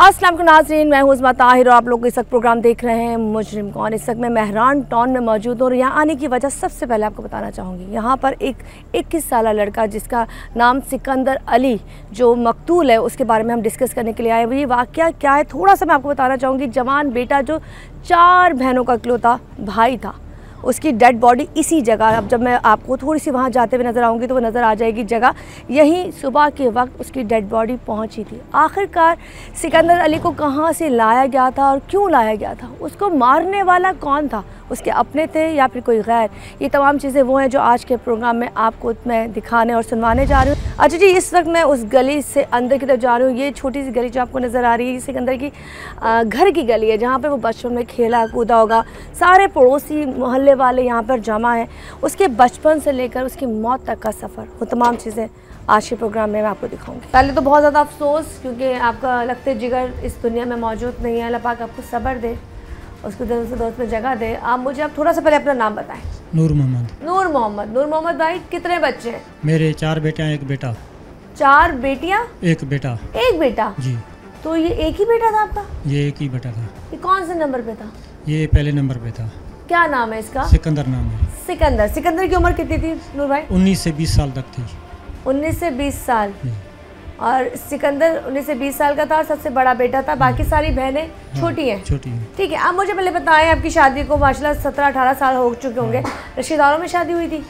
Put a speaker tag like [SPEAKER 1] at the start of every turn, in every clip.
[SPEAKER 1] अस्सलाम वालेकुम नाज़रीन, मैं हूँ उस्मा ताहिर और आप लोग इस वक्त प्रोग्राम देख रहे हैं मुजरिम कौन। इस वक्त मैं मेहरान टाउन में मौजूद हूँ और यहाँ आने की वजह सबसे पहले आपको बताना चाहूँगी। यहाँ पर एक 21 साल लड़का जिसका नाम सिकंदर अली जो मकतूल है उसके बारे में हम डिस्कस करने के लिए आए। ये वाक़या क्या है थोड़ा सा मैं आपको बताना चाहूँगी। जवान बेटा जो 4 बहनों का इकलौता भाई था, उसकी डेड बॉडी इसी जगह, अब जब मैं आपको थोड़ी सी वहाँ जाते हुए नज़र आऊँगी तो वो नज़र आ जाएगी जगह, यहीं सुबह के वक्त उसकी डेड बॉडी पहुँची थी। आखिरकार सिकंदर अली को कहाँ से लाया गया था और क्यों लाया गया था, उसको मारने वाला कौन था, उसके अपने थे या फिर कोई गैर, ये तमाम चीज़ें वो हैं जो आज के प्रोग्राम में आपको मैं दिखाने और सुनवाने जा रही हूँ। अच्छा जी, इस वक्त मैं उस गली से अंदर की तरफ जा रही हूँ। ये छोटी सी गली जो आपको नज़र आ रही है, ये सिकंदर की घर की गली है जहाँ पर वो बचपन में खेला कूदा होगा। सारे पड़ोसी मोहल्ले वाले यहाँ पर जमा हैं। उसके बचपन से लेकर उसकी मौत तक का सफ़र, वो तमाम चीज़ें आज के प्रोग्राम में मैं आपको दिखाऊंगी। पहले तो बहुत ज़्यादा अफसोस क्योंकि आपका लगते जिगर इस दुनिया में मौजूद नहीं है। अल्लाह पाक आपको सब्र दे, उसको दिल से दोस्त में जगह दे। आप मुझे आप थोड़ा सा पहले अपना नाम बताएं।
[SPEAKER 2] नूर मोहम्मद।
[SPEAKER 1] नूर मोहम्मद। नूर मोहम्मद भाई, कितने बच्चे हैं?
[SPEAKER 2] मेरे 4 बेटियां 1 बेटा।
[SPEAKER 1] 4 बेटियां
[SPEAKER 2] 1 बेटा।
[SPEAKER 1] 1 बेटा
[SPEAKER 2] जी।
[SPEAKER 1] तो ये एक ही बेटा था आपका?
[SPEAKER 2] ये एक ही बेटा था।
[SPEAKER 1] ये कौन से नंबर पे था?
[SPEAKER 2] ये पहले नंबर पे था।
[SPEAKER 1] क्या नाम है इसका?
[SPEAKER 2] सिकंदर नाम है।
[SPEAKER 1] सिकंदर। सिकंदर की उम्र कितनी थी नूर भाई?
[SPEAKER 2] 19 से 20 साल तक थी।
[SPEAKER 1] 19 से 20 साल। और सिकंदर 19 से 20 साल का था, सबसे बड़ा बेटा था, बाकी सारी बहनें छोटी हैं।
[SPEAKER 2] छोटी हैं।
[SPEAKER 1] ठीक है, आप मुझे पहले बताएं, आपकी शादी को माशाल्लाह 17-18 साल हो चुके होंगे, रिश्तेदारों में शादी हुई थी?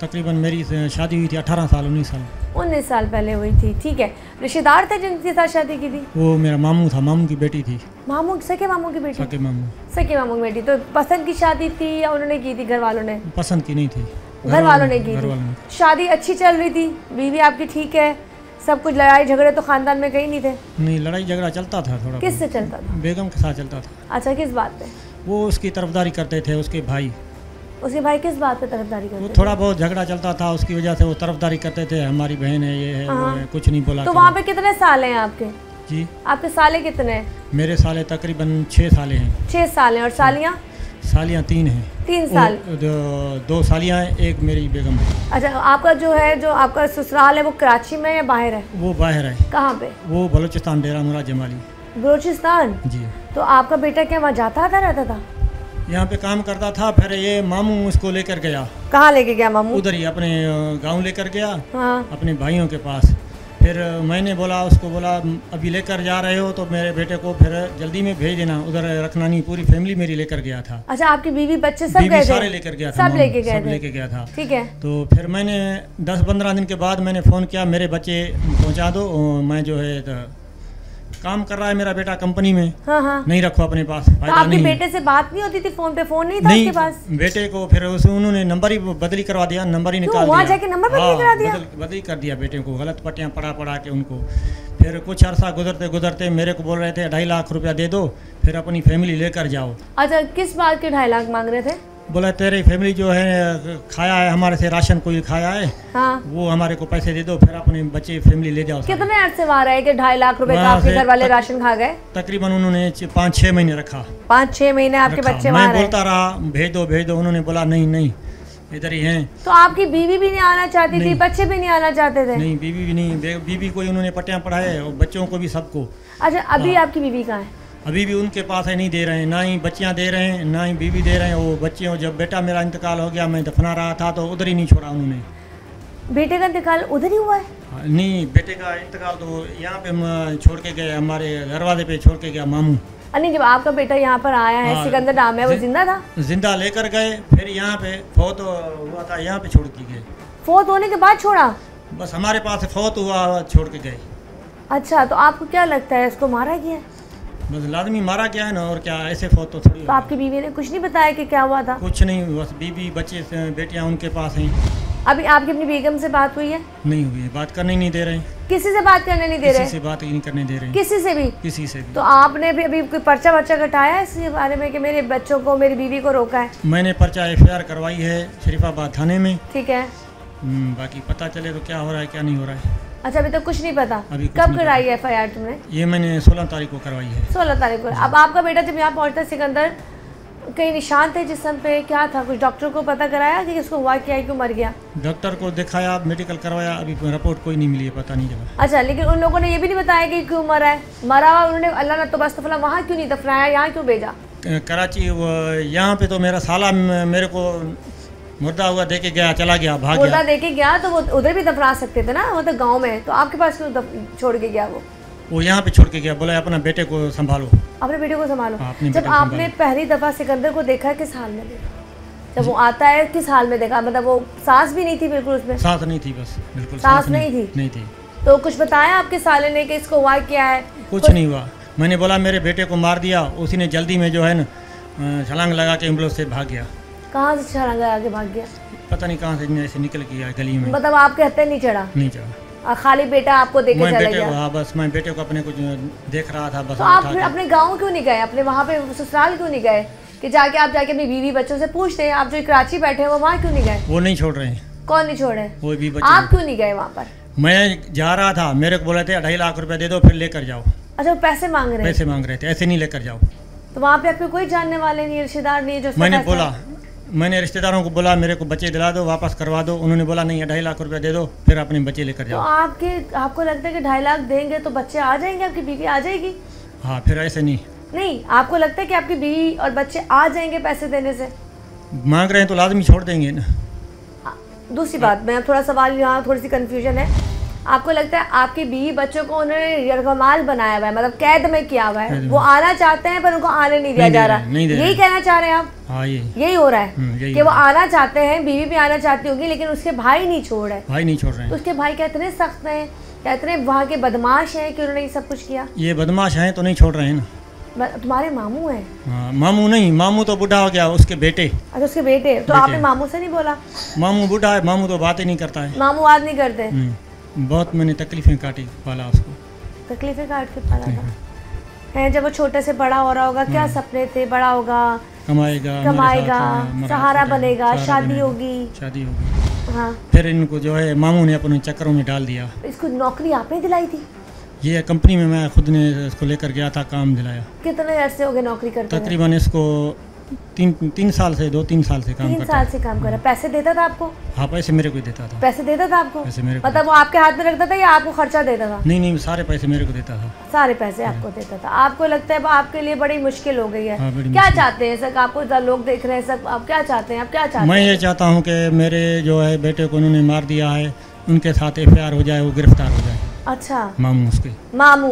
[SPEAKER 2] तकरीबन मेरी शादी हुई थी 18 साल 19 साल
[SPEAKER 1] 19 साल पहले हुई थी। ठीक है, रिश्तेदार थे जिनके साथ शादी की थी?
[SPEAKER 2] वो मेरा मामू था, मामू की बेटी थी।
[SPEAKER 1] मामू? सके मामू की बेटी?
[SPEAKER 2] सके मामू।
[SPEAKER 1] सके मामू की बेटी। तो पसंद की शादी थी या उन्होंने की थी घर वालों ने?
[SPEAKER 2] पसंद की नहीं थी,
[SPEAKER 1] घर वालों ने की थी। शादी अच्छी चल रही थी, बीवी आपकी ठीक है, सब कुछ? लड़ाई झगड़े तो खानदान में कहीं नहीं थे?
[SPEAKER 2] नहीं, लड़ाई झगड़ा चलता था थोड़ा।
[SPEAKER 1] किससे चलता था?
[SPEAKER 2] बेगम के साथ चलता था। अच्छा,
[SPEAKER 1] किस बात पे?
[SPEAKER 2] वो उसकी तरफदारी करते थे, उसके भाई।
[SPEAKER 1] उसके भाई किस बात पे तरफदारी करते थे?
[SPEAKER 2] थोड़ा बहुत झगड़ा चलता था, उसकी वजह से वो तरफदारी करते थे, हमारी बहन है, ये है, वो है, कुछ नहीं बोला।
[SPEAKER 1] तो वहाँ पे कितने साल हैं आपके?
[SPEAKER 2] जी,
[SPEAKER 1] आपके साले कितने हैं?
[SPEAKER 2] मेरे साले तकरीबन 6 साले हैं।
[SPEAKER 1] 6 साल हैं। और सालियाँ?
[SPEAKER 2] सालियाँ 3 हैं।
[SPEAKER 1] 3 साल।
[SPEAKER 2] 2 सालियाँ हैं, एक मेरी बेगम है।
[SPEAKER 1] अच्छा, आपका जो है, जो आपका ससुराल है वो कराची में या बाहर है?
[SPEAKER 2] वो बाहर है।
[SPEAKER 1] कहाँ पे?
[SPEAKER 2] वो बलूचिस्तान, डेरा मुराद जमाली।
[SPEAKER 1] बलूचिस्तान?
[SPEAKER 2] जी।
[SPEAKER 1] तो आपका बेटा क्या वहाँ जाता आता रहता था?
[SPEAKER 2] यहाँ पे काम करता था, फिर ये मामू उसको लेकर गया।
[SPEAKER 1] कहाँ लेके गया मामू?
[SPEAKER 2] उधर ही अपने गांव लेकर गया।
[SPEAKER 1] हाँ।
[SPEAKER 2] अपने भाइयों के पास। फिर मैंने बोला, उसको बोला अभी लेकर जा रहे हो तो मेरे बेटे को फिर जल्दी में भेज देना, उधर रखना नहीं। पूरी फैमिली मेरी लेकर गया था।
[SPEAKER 1] अच्छा, आपकी बीवी बच्चे सब गए थे?
[SPEAKER 2] सारे लेकर गया था।
[SPEAKER 1] सब लेके
[SPEAKER 2] गया था।
[SPEAKER 1] ठीक है।
[SPEAKER 2] तो फिर मैंने 10-15 दिन के बाद मैंने फ़ोन किया, मेरे बच्चे पहुँचा दो, मैं जो है काम कर रहा है मेरा बेटा कंपनी में।
[SPEAKER 1] हाँ।
[SPEAKER 2] नहीं रखो अपने पास,
[SPEAKER 1] तो आपके बेटे से बात नहीं होती थी फोन पे? फोन नहीं था उसके पास?
[SPEAKER 2] बेटे को फिर उन्होंने नंबर ही बदली करवा दिया, नंबर ही निकाल दिया।
[SPEAKER 1] जाके नंबर बदली करा दिया?
[SPEAKER 2] बदली कर दिया बेटे को, गलत पट्टियाँ पढ़ा के उनको। फिर कुछ अर्सा गुजरते मेरे को बोल रहे थे 2.5 लाख रुपया दे दो, फिर अपनी फैमिली लेकर जाओ।
[SPEAKER 1] अच्छा, किस बात के 2.5 लाख मांग रहे थे?
[SPEAKER 2] बोला तेरी फैमिली जो है खाया है हमारे से, राशन कोई खाया है।
[SPEAKER 1] हाँ।
[SPEAKER 2] वो हमारे को पैसे दे दो, फिर अपने बच्चे फैमिली ले जाओ।
[SPEAKER 1] कितने अरसे आ रहा है कि 2.5 लाख रुपए का आपके घर वाले राशन खा गए?
[SPEAKER 2] तकरीबन उन्होंने 5-6 महीने रखा।
[SPEAKER 1] 5-6 महीने आपके बच्चे वहाँ रहे?
[SPEAKER 2] मैं बोलता रहा भेज दो, उन्होंने बोला नहीं इधर ही हैं।
[SPEAKER 1] तो आपकी बीवी भी नहीं आना चाहती थी, बच्चे भी नहीं आना चाहते थे?
[SPEAKER 2] नहीं, बीवी भी नहीं, बीवी को उन्होंने पट्टियाँ पढ़ाए और बच्चों को भी, सबको।
[SPEAKER 1] अच्छा, अभी आपकी बीवी कहाँ है?
[SPEAKER 2] अभी भी उनके पास है, नहीं दे रहे हैं, ना ही बच्चियाँ दे रहे हैं, ना ही बीवी दे रहे हैं। वो बच्चियों, जब बेटा मेरा इंतकाल हो गया, मैं दफना रहा था तो उधर ही नहीं छोड़ा उन्होंने।
[SPEAKER 1] बेटे का इंतकाल उधर ही हुआ है?
[SPEAKER 2] नहीं, बेटे का इंतकाल तो यहाँ पे छोड़ के गए, हमारे दरवाजे पे छोड़ के गया मामू।
[SPEAKER 1] नहीं, जब आपका बेटा यहाँ पर आया है, सिकंदर नाम है, वो जिंदा था?
[SPEAKER 2] जिंदा लेकर गए, फिर यहाँ पे फौत हुआ था, यहाँ पे छोड़ के गए।
[SPEAKER 1] फौत होने के बाद छोड़ा?
[SPEAKER 2] बस हमारे पास फौत हुआ, छोड़ के गए।
[SPEAKER 1] अच्छा, तो आपको क्या लगता है इसको मारा गया?
[SPEAKER 2] बस लाजमी मारा गया है ना, और क्या, ऐसे फौत तो थोड़ी।
[SPEAKER 1] तो आपकी बीवी ने कुछ नहीं बताया कि क्या हुआ था?
[SPEAKER 2] कुछ नहीं, बस बीवी बच्चे बेटियां उनके पास हैं।
[SPEAKER 1] अभी आपकी अपनी बेगम से बात हुई है?
[SPEAKER 2] नहीं हुई है, बात करने नहीं दे रहे।
[SPEAKER 1] किसी से बात करने नहीं दे रहे?
[SPEAKER 2] किसी से बात ही नहीं करने दे रहे।
[SPEAKER 1] किसी से भी?
[SPEAKER 2] किसी से भी।
[SPEAKER 1] तो आपने भी अभी कोई पर्चा कटाया है इसके बारे में कि मेरे बच्चों को, मेरी बीवी को रोका है?
[SPEAKER 2] मैंने पर्चा FIR करवाई है शरीफाबाद थाने में।
[SPEAKER 1] ठीक है।
[SPEAKER 2] बाकी पता चले तो क्या हो रहा है क्या नहीं हो रहा है।
[SPEAKER 1] अच्छा, अभी तक कुछ नहीं पता?
[SPEAKER 2] कब
[SPEAKER 1] कराई है FIR तुमने?
[SPEAKER 2] ये मैंने 16 तारीख को करवाई है।
[SPEAKER 1] 16 तारीख को। अब आपका बेटा जब यहाँ पहुँचता है सिकंदर, कई निशान थे जिस्म पे, क्या था? कुछ डॉक्टर को पता कराया कि इसको हुआ क्या है, क्यों मर गया?
[SPEAKER 2] डॉक्टर को दिखाया, मेडिकल करवाया, अभी रिपोर्ट कोई नहीं मिली है, पता नहीं चला।
[SPEAKER 1] अच्छा, लेकिन उन लोगों ने ये भी नहीं बताया कि क्यों मरा है? मरा हुआ उन्होंने अल्लाह ने तो बस वहाँ क्यों नहीं दफनाया, यहाँ क्यों भेजा?
[SPEAKER 2] कराची यहाँ पे तो मेरा साला मेरे को मुर्दा हुआ दे के गया, चला गया, भाग गया।
[SPEAKER 1] मुर्दा दे के गया तो वो उधर भी दफना सकते थे ना, वो तो गाँव में, तो आपके पास क्यों छोड़ के गया? वो यहाँ
[SPEAKER 2] पे छोड़ के गया, बोला अपना बेटे को संभालो,
[SPEAKER 1] अपने बेटे को संभालो। जब आपने पहली दफ़ा सिकंदर को देखा किस हाल में देखा? जब वो आता है किस हाल में देखा? मतलब वो सांस भी नहीं थी बिल्कुल उसमें?
[SPEAKER 2] सांस नहीं थी, बस बिल्कुल
[SPEAKER 1] सांस नहीं थी। तो कुछ बताया आपके साले ने कि इसको हुआ क्या है? कुछ
[SPEAKER 2] नहीं हुआ। मैंने बोला मेरे बेटे को मार दिया, उसी ने जल्दी में जो है ना छलांग लगा के एम्बुलेंस से भाग गया।
[SPEAKER 1] कहाँ से छलांग लगा के भाग गया?
[SPEAKER 2] पता नहीं कहाँ से ऐसे निकल गया गली में।
[SPEAKER 1] मतलब आपके हत्थे नहीं चढ़ा?
[SPEAKER 2] नहीं चढ़ा।
[SPEAKER 1] खाली बेटा आपको देके चला गया?
[SPEAKER 2] हाँ, बस मैं बेटे को अपने कुछ देख रहा था बस।
[SPEAKER 1] तो आप फिर अपने गांव क्यों नहीं गए, अपने वहाँ पे ससुराल क्यों नहीं गए कि जाके आप जाके अपनी बीवी बच्चों से पूछते हैं? आप जो कराची बैठे हैं वो वहाँ क्यों नहीं गए?
[SPEAKER 2] वो नहीं छोड़ रहे हैं।
[SPEAKER 1] कौन नहीं छोड़ रहे?
[SPEAKER 2] वो भी
[SPEAKER 1] आप क्यों नहीं गए वहाँ पर?
[SPEAKER 2] मैं जा रहा था, मेरे को बोले थे 2.5 लाख रुपए दे दो फिर लेकर जाओ।
[SPEAKER 1] अच्छा, वो पैसे मांग रहे?
[SPEAKER 2] पैसे मांग रहे थे, ऐसे नहीं लेकर जाओ।
[SPEAKER 1] तो वहाँ पे आपके कोई जानने वाले नहीं, रिश्तेदार नहीं? जो
[SPEAKER 2] मैंने रिश्तेदारों को बोला मेरे को बच्चे दिला दो, वापस करवा दो। उन्होंने बोला नहीं 2.5 लाख रुपया दे दो फिर अपने बच्चे लेकर जाओ।
[SPEAKER 1] तो आपको लगता है कि 2.5 लाख देंगे तो बच्चे आ जाएंगे, आपकी बीवी आ जाएगी?
[SPEAKER 2] हाँ, फिर ऐसे नहीं,
[SPEAKER 1] आपको लगता है कि आपकी बीवी और बच्चे आ जाएंगे पैसे देने से?
[SPEAKER 2] मांग रहे हैं तो लाजमी छोड़ देंगे ना।
[SPEAKER 1] दूसरी बात, मैं थोड़ा सवाल, यहाँ थोड़ी सी कंफ्यूजन है। आपको लगता है आपकी बीवी बच्चों को उन्होंने यरगमाल बनाया हुआ है, मतलब कैद में किया हुआ है, वो आना चाहते हैं पर उनको आने नहीं दिया जा रहा? यही कहना चाह रहे हैं आप?
[SPEAKER 2] हाँ,
[SPEAKER 1] यही हो रहा है कि वो आना चाहते हैं, बीवी भी आना चाहती होगी, लेकिन उसके भाई नहीं छोड़ रहे।
[SPEAKER 2] भाई नहीं छोड़ रहे हैं।
[SPEAKER 1] तो उसके भाई क्या इतने सख्त हैं, क्या इतने वहाँ के बदमाश हैं कि उन्होंने ये सब कुछ किया?
[SPEAKER 2] ये बदमाश हैं तो नहीं छोड़ रहे हैं ना।
[SPEAKER 1] तुम्हारे मामू हैं?
[SPEAKER 2] हाँ, मामू नहीं, मामू तो बूढ़ा हो गया, उसके बेटे।
[SPEAKER 1] अच्छा, उसके बेटे। तो आपने मामू से नहीं बोला?
[SPEAKER 2] मामू बूढ़ा है, मामू तो बात ही नहीं करता है।
[SPEAKER 1] मामू बात नहीं करते?
[SPEAKER 2] बहुत मैंने तकलीफें काटी, पाला उसको।
[SPEAKER 1] तकलीफें काट के पाला था? है, जब वो छोटे से बड़ा हो रहा होगा, क्या सपने थे? बड़ा होगा, कमाएगा, सहारा बनेगा, शादी होगी। हाँ,
[SPEAKER 2] फिर इनको जो है मामू ने अपने चक्करों में डाल दिया।
[SPEAKER 1] इसको नौकरी आपने दिलाई थी?
[SPEAKER 2] ये कंपनी में मैं खुद ने इसको लेकर गया था, काम दिलाया।
[SPEAKER 1] कितने अरसे हो गए नौकरी करते?
[SPEAKER 2] तकरीबन इसको 2-3 साल से काम करता।
[SPEAKER 1] 3 साल से काम कर रहा। पैसे देता था आपको?
[SPEAKER 2] हाँ, पैसे मेरे को देता था।
[SPEAKER 1] पैसे देता था आपको?
[SPEAKER 2] पैसे मेरे को।
[SPEAKER 1] मतलब वो आपके हाथ में रखता था या आपको खर्चा देता था?
[SPEAKER 2] नहीं, सारे पैसे मेरे को देता था।
[SPEAKER 1] सारे पैसे आपको देता था। आपको लगता है आपके लिए बड़ी मुश्किल हो गई है?
[SPEAKER 2] हाँ,
[SPEAKER 1] क्या चाहते हैं सर? आपको लोग देख रहे हैं सब, आप क्या चाहते हैं? आप क्या चाहते हैं?
[SPEAKER 2] मैं ये चाहता हूँ कि मेरे जो है बेटे को उन्होंने मार दिया है, उनके साथ FIR हो जाए, वो गिरफ्तार हो जाए।
[SPEAKER 1] अच्छा,
[SPEAKER 2] मामू उसके।
[SPEAKER 1] मामू?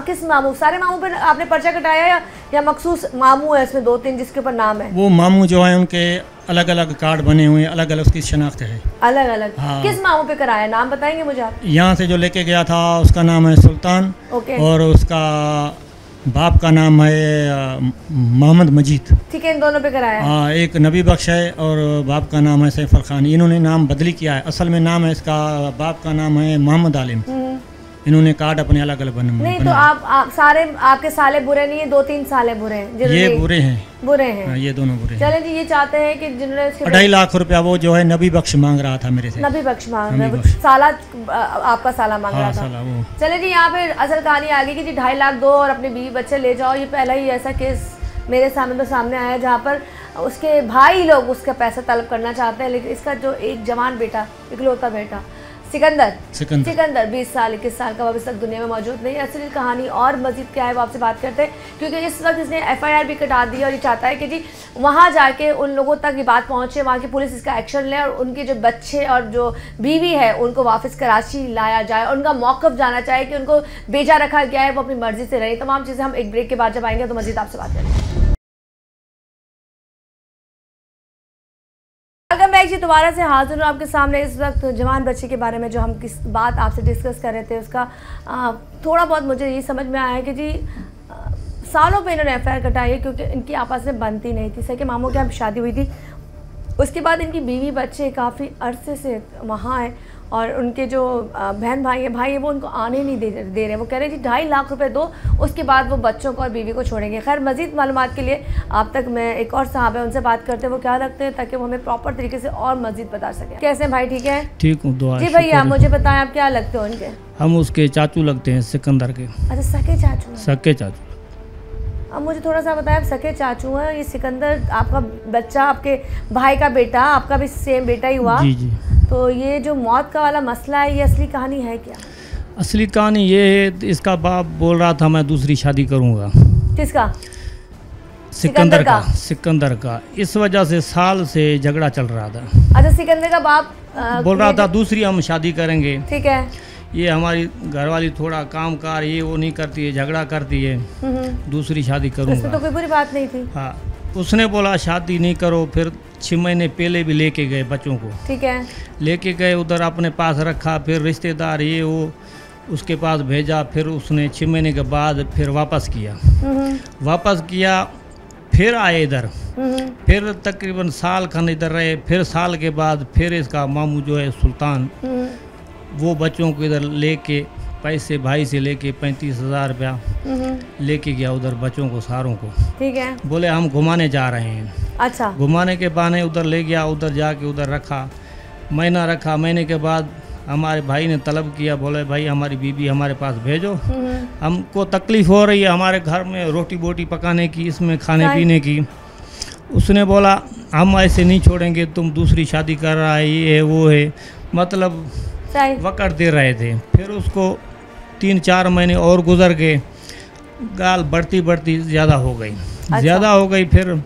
[SPEAKER 1] किस मामू? सारे मामू पे आपने पर्चा कटाया या मखसूस मामू है इसमें 2-3 जिसके ऊपर नाम है?
[SPEAKER 2] वो मामू जो है उनके अलग अलग कार्ड बने हुए हैं, अलग अलग उसकी शनाख्त है।
[SPEAKER 1] अलग अलग? हाँ। किस मामू पे कराया, नाम बताएंगे मुझे आप?
[SPEAKER 2] यहाँ से जो लेके गया था उसका नाम है सुल्तान। और उसका बाप का नाम है मोहम्मद मजीद।
[SPEAKER 1] ठीक है, इन दोनों पे कराया?
[SPEAKER 2] हाँ, एक नबी बख्श है और बाप का नाम है सैफ खान। इन्होंने नाम बदली किया है, असल में नाम है इसका, बाप का नाम है मोहम्मद आलिम। इन्होंने कार्ड अपने अलग अलग बने।
[SPEAKER 1] नहीं, तो आप सारे आपके साले बुरे नहीं है, 2-3 साले बुरे हैं?
[SPEAKER 2] ये बुरे हैं।
[SPEAKER 1] बुरे हैं?
[SPEAKER 2] हाँ, ये दोनों बुरे हैं।
[SPEAKER 1] चलें जी, ये चाहते हैं कि जिन्होंने
[SPEAKER 2] 2.5 लाख रुपया वो जो है नबी बख्श मांग रहा था मेरे से।
[SPEAKER 1] नबी बख्श मांग रहा था? साला आपका साला मांग रहा था? चले जी, यहाँ पे असल कहानी आ गई कि जी 2.5 लाख दो और अपने बीवी बच्चे ले जाओ। ये पहला ही ऐसा केस मेरे सामने आया जहाँ पर उसके भाई लोग उसका पैसा तलब करना चाहते हैं, लेकिन इसका जो एक जवान बेटा, इकलौता बेटा सिकंदर 20 साल 21 साल का, वो अभी तक दुनिया में मौजूद नहीं है। असली कहानी और मजीद क्या है वो आपसे बात करते हैं, क्योंकि इस वक्त इसने FIR भी कटा दी और ये चाहता है कि जी वहाँ जाके उन लोगों तक ये बात पहुँचे, वहाँ की पुलिस इसका एक्शन ले और उनके जो बच्चे और जो बीवी है उनको वापस कराची लाया जाए। उनका मौक़िफ़ जाना चाहे कि उनको बेजा रखा गया है, वो अपनी मर्ज़ी से रहे। तमाम चीज़ें हम एक ब्रेक के बाद जब आएंगे तो मजीद आपसे बात करेंगे। वेलकम बैक जी, दोबारा से हाजिर हूँ आपके सामने। इस वक्त जवान बच्चे के बारे में जो हम किस बात आपसे डिस्कस कर रहे थे उसका थोड़ा बहुत मुझे ये समझ में आया है कि जी सालों पे इन्होंने FIR कटाई है क्योंकि इनकी आपस में बनती नहीं थी। सके मामू के यहाँ शादी हुई थी, उसके बाद इनकी बीवी बच्चे काफ़ी अरसे से वहाँ हैं और उनके जो बहन भाई है वो उनको आने नहीं दे रहे। वो कह रहे हैं जी 2.5 लाख रुपए दो, उसके बाद वो बच्चों को और बीवी को छोड़ेंगे। खैर, मज़ीद मालूमात के लिए आप तक मैं एक और साहब है उनसे बात करते हैं, वो क्या रखते हैं ताकि वो हमें प्रॉपर तरीके से और मज़ीद बता सकें। कैसे हैं भाई? ठीक है,
[SPEAKER 3] ठीक हूँ, दुआ।
[SPEAKER 1] जी भैया, मुझे बताएं आप क्या लगते हो उनके?
[SPEAKER 3] हम उसके चाचू लगते हैं, सिकंदर के।
[SPEAKER 1] अच्छा, सके चाचू?
[SPEAKER 3] सके चाचू।
[SPEAKER 1] अब मुझे थोड़ा सा बताएं, आप सके चाचू हैं, ये सिकंदर आपका बच्चा, आपके भाई का बेटा, आपका भी सेम बेटा ही हुआ।
[SPEAKER 3] जी जी।
[SPEAKER 1] तो ये जो मौत का वाला मसला है, ये असली कहानी है क्या?
[SPEAKER 3] असली कहानी ये है, इसका बाप बोल रहा था मैं दूसरी शादी करूँगा।
[SPEAKER 1] किसका?
[SPEAKER 3] सिकंदर का। इस वजह से साल से झगड़ा चल रहा था।
[SPEAKER 1] अच्छा, सिकंदर का बाप
[SPEAKER 3] बोल रहा था दूसरी हम शादी करेंगे।
[SPEAKER 1] ठीक है।
[SPEAKER 3] ये हमारी घरवाली थोड़ा काम कार ये वो नहीं करती है, झगड़ा करती है, दूसरी शादी
[SPEAKER 1] इसमें
[SPEAKER 3] करूँगा।
[SPEAKER 1] तो कोई बुरी बात नहीं थी।
[SPEAKER 3] हाँ, उसने बोला शादी नहीं करो। फिर 6 महीने पहले भी लेके गए बच्चों को।
[SPEAKER 1] ठीक है।
[SPEAKER 3] लेके गए उधर अपने पास रखा, फिर रिश्तेदार ये वो उसके पास भेजा। फिर उसने 6 महीने के बाद फिर वापस किया। फिर आए इधर, फिर तकरीबन साल खन इधर रहे। फिर साल के बाद फिर इसका मामू जो है सुल्तान, वो बच्चों को इधर लेके पैसे भाई से लेके 35,000 रुपया लेके गया उधर बच्चों को सारों को।
[SPEAKER 1] ठीक है।
[SPEAKER 3] बोले हम घुमाने जा रहे हैं।
[SPEAKER 1] अच्छा।
[SPEAKER 3] घुमाने के बहाने उधर ले गया, उधर जाके उधर रखा, महीना रखा। महीने के बाद हमारे भाई ने तलब किया, बोले भाई हमारी बीबी हमारे पास भेजो, हमको तकलीफ़ हो रही है हमारे घर में रोटी बोटी पकाने की, इसमें खाने पीने की। उसने बोला हम ऐसे नहीं छोड़ेंगे, तुम दूसरी शादी कर रहा है, ये है वो है, मतलब वक़्त दे रहे थे। फिर उसको 3-4 महीने और गुजर गए, गाल बढ़ती ज़्यादा हो गई।
[SPEAKER 1] अच्छा।
[SPEAKER 3] ज़्यादा हो गई। फिर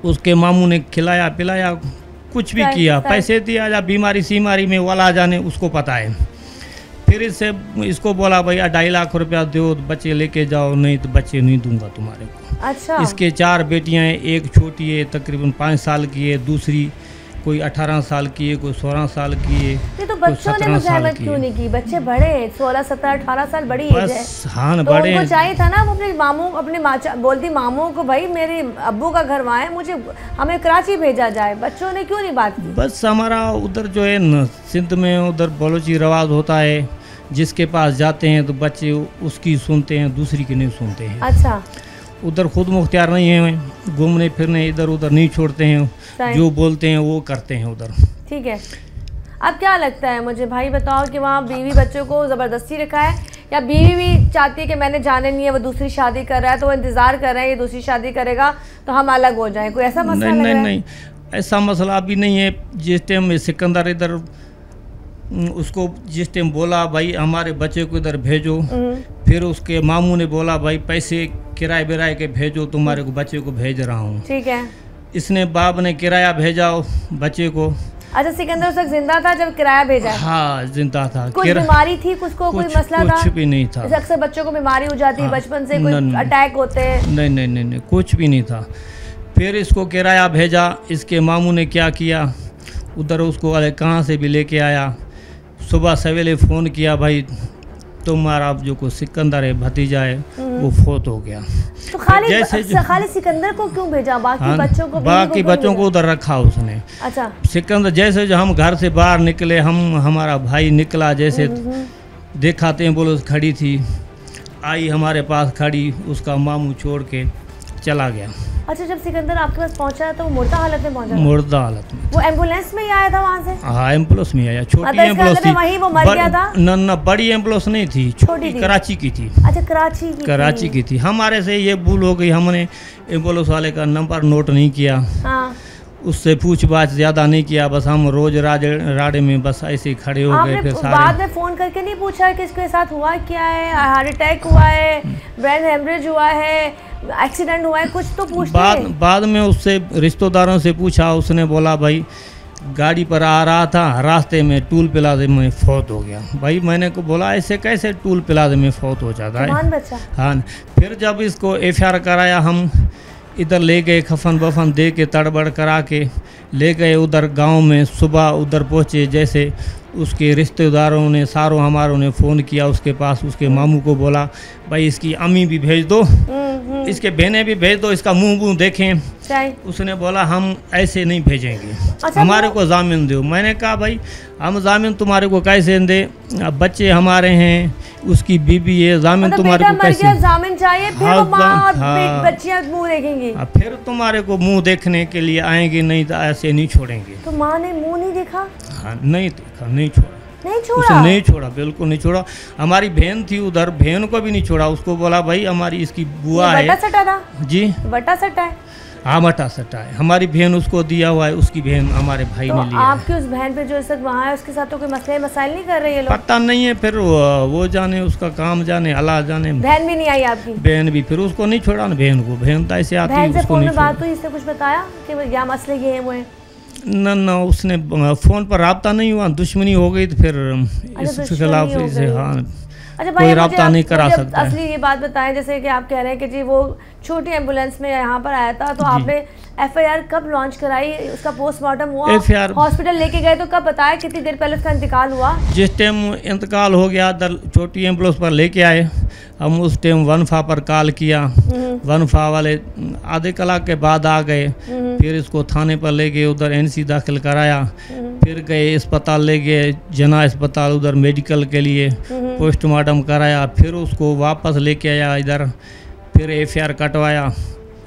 [SPEAKER 3] उसके मामू ने खिलाया पिलाया, कुछ भी किया, पैसे दिया या बीमारी में वाला जाने उसको पता है। फिर इसको बोला भैया 2.5 लाख रुपया दो, बच्चे लेके जाओ, नहीं तो बच्चे नहीं दूंगा तुम्हारे को।
[SPEAKER 1] अच्छा।
[SPEAKER 3] इसके 4 बेटियां हैं, एक छोटी है तकरीबन 5 साल की है, दूसरी कोई 18 साल की है, कोई 16 साल की है।
[SPEAKER 1] ये तो बच्चों ने मुजाहमत क्यों नहीं की? बच्चे बड़े, 16, 17, 18 साल बड़ी एज है।
[SPEAKER 3] हाँ,
[SPEAKER 1] तो
[SPEAKER 3] बड़े
[SPEAKER 1] उनको चाहिए था ना, वो अपने बोलती मामू को, भाई मेरे अब्बू का घर वहाँ है, मुझे हमें कराची भेजा जाए। बच्चों ने क्यों नहीं बात की?
[SPEAKER 3] बस हमारा उधर जो है न सिंध में उधर बलोची रवाज होता है, जिसके पास जाते हैं तो बच्चे उसकी सुनते हैं, दूसरी की नहीं सुनते हैं।
[SPEAKER 1] अच्छा।
[SPEAKER 3] उधर खुद मुख्तियार नहीं है, घूमने फिरने इधर उधर नहीं छोड़ते हैं, जो बोलते हैं वो करते हैं उधर।
[SPEAKER 1] ठीक है। अब क्या लगता है मुझे, भाई बताओ कि वहाँ बीवी बच्चों को ज़बरदस्ती रखा है, या बीवी भी चाहती है कि मैंने जाने नहीं है, वो दूसरी शादी कर रहा है, तो वो इंतज़ार कर रहे हैं ये दूसरी शादी करेगा तो हम अलग हो जाएं? कोई ऐसा मसला लग रहा है?
[SPEAKER 3] नहीं, ऐसा मसला भी नहीं है। जिस टाइम सिकंदर इधर उसको जिस टाइम बोला भाई हमारे बच्चे को इधर भेजो, फिर उसके मामू ने बोला भाई पैसे किराए बिराए के भेजो, तुम्हारे को बच्चे को भेज रहा हूँ।
[SPEAKER 1] ठीक है।
[SPEAKER 3] इसने बाप ने किराया भेजा बच्चे को।
[SPEAKER 1] अच्छा, सिकंदर उस वक्त जिंदा था जब किराया भेजा?
[SPEAKER 3] हाँ, जिंदा था।
[SPEAKER 1] कुछ बीमारी थी, कोई मसला था?
[SPEAKER 3] कुछ भी नहीं था।
[SPEAKER 1] अक्सर बच्चों को बीमारी हो जाती है बचपन से, कोई अटैक होते हैं?
[SPEAKER 3] नहीं, कुछ भी नहीं था। फिर इसको किराया भेजा, इसके मामू ने क्या किया, उधर उसको कहाँ से भी लेके आया, सुबह सवेरे फ़ोन किया भाई तुम्हारा जो को सिकंदर है भतीजा है वो फोत हो गया।
[SPEAKER 1] तो खाली सिकंदर को क्यों भेजा? बाकी बच्चों
[SPEAKER 3] को उधर रखा उसने।
[SPEAKER 1] अच्छा।
[SPEAKER 3] सिकंदर जैसे जो हम घर से बाहर निकले, हमारा भाई निकला, जैसे देखाते हैं बोलो खड़ी थी, आई हमारे पास खड़ी, उसका मामू छोड़ के चला गया।
[SPEAKER 1] अच्छा, जब सिकंदर आपके पास पहुंचा तो वो मुर्दा हालत में पहुंचा?
[SPEAKER 3] मुर्दा हालत में।
[SPEAKER 1] वो एम्बुलेंस में ही आया था वहाँ से?
[SPEAKER 3] हाँ, एम्बुलेंस में आया। छोटी एम्बुलेंस थी,
[SPEAKER 1] वहीं वो मर गया था?
[SPEAKER 3] न बड़ी एम्बुलेंस नहीं थी, छोटी कराची की थी।
[SPEAKER 1] अच्छा, कराची
[SPEAKER 3] की थी। हमारे से ये भूल हो गई, हमने एम्बुलेंस वाले का नंबर नोट नहीं किया।
[SPEAKER 1] हाँ।
[SPEAKER 3] उससे पूछ-पाछ ज़्यादा नहीं किया, बस हम रोज राडे में बस ऐसे ही खड़े हो गए। फिर
[SPEAKER 1] बाद में फ़ोन करके नहीं पूछा कि इसके साथ हुआ क्या है, हार्ट अटैक हुआ है, ब्रेन हेमरेज हुआ है, एक्सीडेंट हुआ है, कुछ तो पूछते?
[SPEAKER 3] बाद में उससे रिश्तेदारों से पूछा, उसने बोला भाई गाड़ी पर आ रहा था, रास्ते में टूल प्लाजा में फौत हो गया। भाई मैंने को बोला ऐसे कैसे टूल प्लाजा में फौत हो जाता है? हाँ। फिर जब इसको FIR कराया, हम इधर ले गए, खफन बफन दे के तड़बड़ करा के ले गए उधर गांव में। सुबह उधर पहुँचे, जैसे उसके रिश्तेदारों ने सारों हमारों ने फ़ोन किया उसके पास, उसके मामू को बोला भाई इसकी अम्मी भी भेज दो, इसके बहनें भी भेज दो, इसका मुंह देखें। उसने बोला हम ऐसे नहीं भेजेंगे। अच्छा, हमारे को जामिन दो। मैंने कहा भाई हम जामिन तुम्हारे को कैसे दे, अब बच्चे हमारे हैं, उसकी बीबी है, जामिन तुम्हारे को कैसे?
[SPEAKER 1] जामिन चाहिए, फिर वो माँ और बच्चियां मुंह देखेंगी,
[SPEAKER 3] फिर तुम्हारे को मुंह देखने के लिए आएंगे, नहीं तो ऐसे नहीं छोड़ेंगे।
[SPEAKER 1] तो माँ ने मुंह नहीं देखा?
[SPEAKER 3] हाँ, नहीं देखा, नहीं छोड़ा।
[SPEAKER 1] नहीं छोड़ा?
[SPEAKER 3] उसने नहीं छोड़ा, बिल्कुल नहीं छोड़ा। हमारी बहन थी उधर, बहन को भी नहीं छोड़ा। उसको बोला भाई हमारी इसकी बुआ है।
[SPEAKER 1] बटा सटा था
[SPEAKER 3] जी,
[SPEAKER 1] बटा सटा है।
[SPEAKER 3] हाँ बटा सटा है। हमारी बहन उसको दिया हुआ है, उसकी बहन हमारे भाई
[SPEAKER 1] तो
[SPEAKER 3] ने लिया
[SPEAKER 1] आपकी उस बहन पे जो इस वक्त वहाँ है उसके साथ तो कोई मसले मसाइल नहीं कर रहे ये लोग?
[SPEAKER 3] पता नहीं है, फिर वो जाने, उसका काम जाने, अल्लाह जाने।
[SPEAKER 1] बहन भी नहीं आई आपकी?
[SPEAKER 3] बहन भी, फिर उसको नहीं छोड़ा ना बहन को। बहन तो ऐसे आती है,
[SPEAKER 1] बहन से
[SPEAKER 3] उसको
[SPEAKER 1] फोन
[SPEAKER 3] नहीं
[SPEAKER 1] में बात हुई, इससे कुछ बताया कि क्या मसले ये हैं वो हैं?
[SPEAKER 3] ना उसने फ़ोन पर रब्ता नहीं हुआ, दुश्मनी हो गई तो फिर इसके खिलाफ इसे हाँ
[SPEAKER 1] अच्छा
[SPEAKER 3] कोई रब्ता नहीं करा सकता है।
[SPEAKER 1] असली ये बात बताएं, जैसे कि आप कह रहे हैं कि जी वो छोटी एम्बुलेंस में यहाँ पर आया था, तो आपने एफआईआर कब लॉन्च कराई, उसका पोस्टमार्टम हुआ, हॉस्पिटल लेके गए तो कब बताया, कितनी देर पहले उसका इंतकाल हुआ? जिस
[SPEAKER 3] टाइम इंतकाल हो गया छोटी एम्बुलेंस पर लेके आए हम, उस टाइम वनफा पर कॉल किया। वनफा वाले आधे कलाक के बाद आ गए। फिर इसको थाने पर ले गए, उधर एनसी दाखिल कराया। फिर गए अस्पताल, ले गए जना अस्पताल उधर मेडिकल के लिए, पोस्टमार्टम कराया। फिर उसको वापस लेके आया इधर, फिर एफआईआर कटवाया।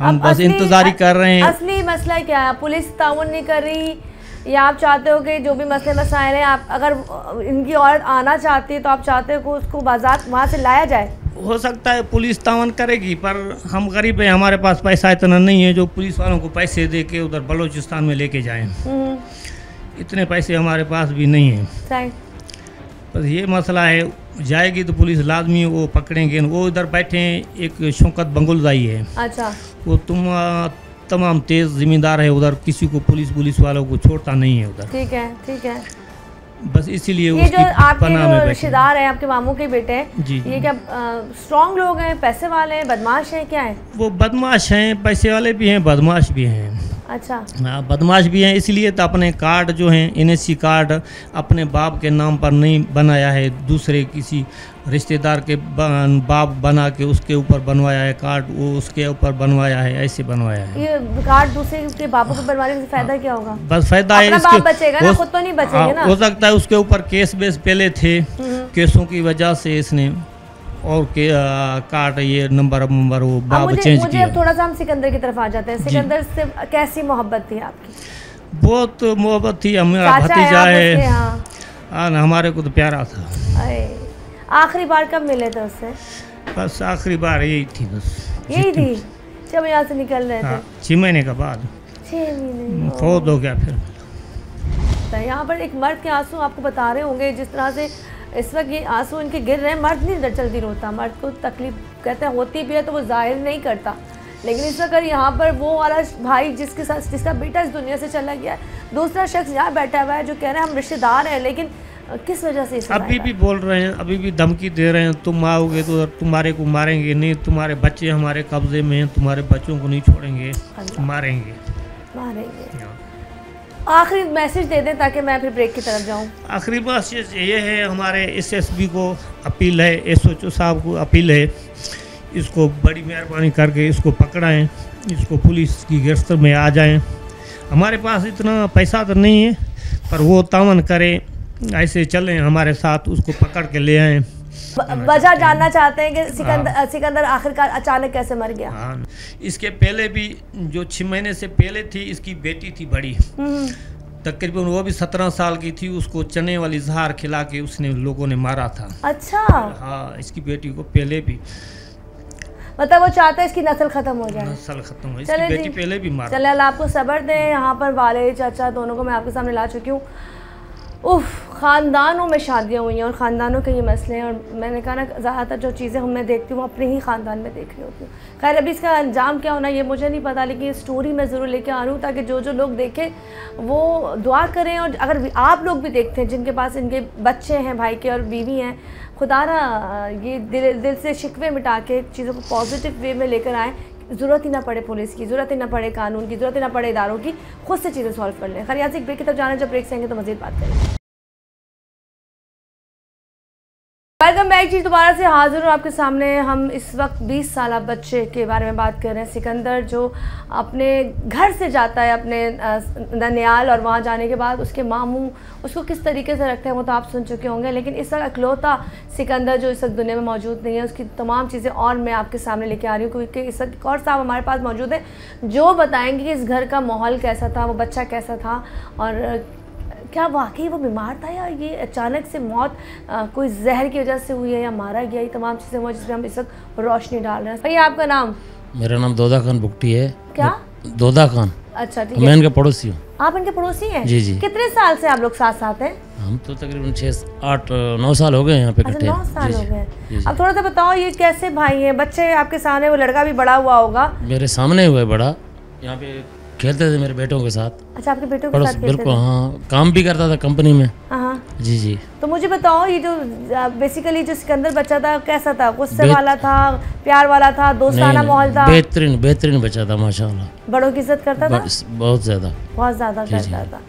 [SPEAKER 3] हम बस इंतज़ार कर रहे हैं।
[SPEAKER 1] असली मसला क्या है? पुलिस ताउन नहीं कर रही, या आप चाहते हो कि जो भी मसले मसाइल हैं, आप अगर इनकी औरत आना चाहती है तो आप चाहते हो कि उसको बाजार वहाँ से लाया जाए?
[SPEAKER 3] हो सकता है पुलिस तावन करेगी, पर हम गरीब हैं, हमारे पास पैसा इतना नहीं है जो पुलिस वालों को पैसे दे के उधर बलूचिस्तान में लेके जाएं। इतने पैसे हमारे पास भी नहीं है। बस ये मसला है, जाएगी तो पुलिस लाजमी वो पकड़ेंगे। वो इधर बैठे हैं, एक शौकत बंगुलदाई है। अच्छा। वो तमाम तेज़ जिम्मेदार है उधर, किसी को पुलिस वालों को छोड़ता नहीं है उधर।
[SPEAKER 1] ठीक है, ठीक है।
[SPEAKER 3] बस इसीलिए
[SPEAKER 1] ये जो आपके जो रिश्तेदार हैं, आपके मामू के बेटे हैं, ये क्या स्ट्रॉन्ग लोग हैं, पैसे वाले हैं, बदमाश हैं, क्या है? वो
[SPEAKER 3] बदमाश हैं, पैसे वाले भी हैं, बदमाश भी हैं।
[SPEAKER 1] अच्छा।
[SPEAKER 3] हाँ, बदमाश भी हैं। इसलिए तो अपने कार्ड जो हैं एनएससी कार्ड अपने बाप के नाम पर नहीं बनाया है, दूसरे किसी रिश्तेदार के बाप बना के उसके ऊपर बनवाया है कार्ड, वो उसके ऊपर बनवाया है, ऐसे बनवाया है।
[SPEAKER 1] ये कार्ड दूसरे के बापों को बनवाने से फायदा क्या होगा?
[SPEAKER 3] बस फायदा है,
[SPEAKER 1] बाप बचेगा ना, खुद तो नहीं बचेंगे ना।
[SPEAKER 3] हो सकता है उसके ऊपर केस बेस पहले थे, केसों की वजह से इसने और के कार्ड ये नंबर वो बाप चेंज किया।
[SPEAKER 1] मुझे थोड़ा सा हम सिकंदर की तरफ आ जाते हैं। सिकंदर से कैसी मोहब्बत थी आपकी?
[SPEAKER 3] बहुत मोहब्बत थी, हमारा भतीजा है। हाँ, हमारे को तो प्यारा था।
[SPEAKER 1] आखिरी बार कब मिले थे उससे?
[SPEAKER 3] बस आखिरी बार यही थी, बस
[SPEAKER 1] यही थी जब यहाँ से निकल रहे थे।
[SPEAKER 3] 6 महीने के बाद
[SPEAKER 1] 6 महीने
[SPEAKER 3] फौत हो गया।
[SPEAKER 1] फिर यहाँ पर एक मर्द के आंसू आपको बता रहे होंगे, जिस तरह से इस वक्त ये आंसू इनके गिर रहे हैं। मर्द नहीं जल्दी रोता, मर्द को तकलीफ कहते हैं होती भी है तो वो जाहिर नहीं करता, लेकिन इस वक्त यहाँ पर वो वाला भाई जिसका बेटा इस दुनिया से चला गया है, दूसरा शख्स यहाँ बैठा हुआ है जो कह रहे हैं हम रिश्तेदार हैं, लेकिन किस वजह से
[SPEAKER 3] अभी भी बोल रहे हैं, अभी भी धमकी दे रहे हैं, तुम आओगे तो तुम्हारे को मारेंगे, नहीं तुम्हारे बच्चे हमारे कब्जे में हैं, तुम्हारे बच्चों को नहीं छोड़ेंगे, मारेंगे।
[SPEAKER 1] आखिरी मैसेज दे दें ताकि मैं फिर ब्रेक की तरफ जाऊं।
[SPEAKER 3] आखिरी मैसेज ये है, हमारे एसएसबी को अपील है, एसओचओ साहब को अपील है, इसको बड़ी मेहरबानी करके इसको पकड़ाएं, इसको पुलिस की गिरफ्त में आ जाएं। हमारे पास इतना पैसा तो नहीं है, पर वो तावन करें, ऐसे चलें हमारे साथ, उसको पकड़ के ले आएँ।
[SPEAKER 1] वजह जानना चाहते हैं कि सिकंदर आखिरकार अचानक कैसे मर गया?
[SPEAKER 3] हाँ, इसके पहले भी जो 6 महीने से पहले थी, इसकी बेटी थी बड़ी, तकरीबन वो भी 17 साल की थी, उसको चने वाली जहर खिला के उसने लोगों ने मारा था।
[SPEAKER 1] अच्छा।
[SPEAKER 3] हाँ, इसकी बेटी को पहले भी,
[SPEAKER 1] मतलब वो चाहता है इसकी नस्ल खत्म हो जाए।
[SPEAKER 3] नस्ल खत्म हो, इसकी बेटी पहले भी मारा।
[SPEAKER 1] चले, अल्लाह आपको सब्र दे। यहाँ पर वाले चाचा दोनों को मैं आपके सामने ला चुकी हूँ। ख़ानदानों में शादियाँ हुई हैं और ख़ानदानों के ये मसले हैं, और मैंने कहा ना ज़्यादातर जो चीज़ें मैं देखती हूँ अपने ही ख़ानदान में देख रही होती हूँ। खैर अभी इसका अंजाम क्या होना ये मुझे नहीं पता, लेकिन ये स्टोरी मैं ज़रूर लेके आ रही हूँ ताकि जो लोग देखें वो दुआ करें। और अगर आप लोग भी देखते हैं जिनके पास इनके बच्चे हैं, भाई के और बीवी हैं, खुदा ना ये दिल से शिकवे मिटा के चीज़ों को पॉजिटिव वे में लेकर आएँ। ज़रूरत ही ना पड़े पुलिस की, ज़रूरत ही ना पड़े कानून की, ज़रूरत ही ना पड़े इदारों की, खुद से चीज़ें सॉल्व कर लें। खैर यहाँ से एक ब्रेक की तरफ जाना, जब ब्रेक से आएंगे तो मज़ीद बात करेंगे। वेलकम बैक जी, दोबारा से हाजिर हूँ आपके सामने। हम इस वक्त 20 साल बच्चे के बारे में बात कर रहे हैं, सिकंदर, जो अपने घर से जाता है अपने ननियाल, और वहाँ जाने के बाद उसके मामू उसको किस तरीके से रखते हैं वो तो आप सुन चुके होंगे। लेकिन इस वक्त अकलौता सिकंदर जो इस वक्त दुनिया में मौजूद नहीं है, उसकी तमाम चीज़ें और मैं आपके सामने लेके आ रही हूँ, क्योंकि इस वक्त और साहब हमारे पास मौजूद है जो बताएँगे कि इस घर का माहौल कैसा था, वो बच्चा कैसा था, और क्या वाकई वो बीमार था या ये अचानक से मौत कोई जहर की वजह से हुई है या मारा गया? ये तमाम चीज़ें हुई जिसमें हम इस वक्त रोशनी डाल रहे हैं। भैया आपका नाम?
[SPEAKER 4] मेरा नाम दोदा खान बुकटी है।
[SPEAKER 1] क्या?
[SPEAKER 4] दोदा खान।
[SPEAKER 1] अच्छा ठीक
[SPEAKER 4] है। मैं इनका पड़ोसी हूँ।
[SPEAKER 1] आप इनके पड़ोसी हैं?
[SPEAKER 4] जी जी।
[SPEAKER 1] कितने साल से आप लोग साथ साथ हैं?
[SPEAKER 4] हम तो तकरीबन 6, 8, 9 साल हो गए यहाँ पे इकट्ठे।
[SPEAKER 1] 9 साल हो गए। अब थोड़ा सा बताओ ये कैसे भाई हैं? बच्चे आपके सामने, वो लड़का भी बड़ा हुआ होगा?
[SPEAKER 4] मेरे सामने हुआ है बड़ा, यहाँ पे खेलते थे मेरे बेटों के साथ।
[SPEAKER 1] अच्छा आपके बेटों के साथ खेलते
[SPEAKER 4] बिल्कुल हाँ, काम भी करता था कंपनी में।
[SPEAKER 1] हाँ
[SPEAKER 4] जी जी।
[SPEAKER 1] तो मुझे बताओ ये जो बेसिकली जो सिकंदर बच्चा था कैसा था? गुस्से वाला था, प्यार वाला था, दोस्ताना माहौल था?
[SPEAKER 4] बेहतरीन बच्चा था माशाल्लाह।
[SPEAKER 1] बड़ों की इज्जत करता था?
[SPEAKER 4] बहुत ज़्यादा
[SPEAKER 1] करता था।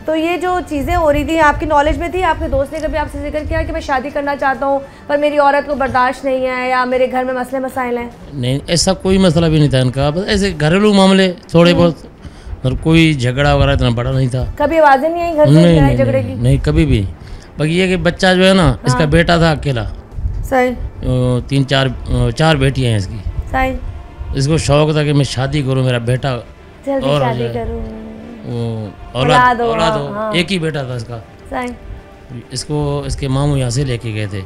[SPEAKER 1] तो ये जो चीज़ें हो रही थी आपकी नॉलेज में थी? आपके दोस्त ने कभी आपसे जिक्र किया कि मैं शादी करना चाहता हूँ पर मेरी औरत को बर्दाश्त नहीं है या मेरे घर में मसले मसाइल हैं?
[SPEAKER 4] नहीं, ऐसा कोई मसला भी नहीं था इनका, बस ऐसे घरेलू मामले थोड़े बहुत, और कोई झगड़ा वगैरह इतना बड़ा नहीं था।
[SPEAKER 1] कभी आवाज़ें नहीं आई घर से लड़ाई झगड़े की?
[SPEAKER 4] नहीं कभी भी। बाकी ये कि बच्चा जो है ना इसका बेटा था अकेला।
[SPEAKER 1] सही।
[SPEAKER 4] 4 बेटियां हैं इसकी।
[SPEAKER 1] सही।
[SPEAKER 4] इसको शौक था कि मैं शादी करूं, मेरा बेटा
[SPEAKER 1] जल्दी शादी करूं,
[SPEAKER 4] औलाद हो। एक ही बेटा था इसका।
[SPEAKER 1] सही।
[SPEAKER 4] इसको इसके मामू यहाँ से लेके गए थे,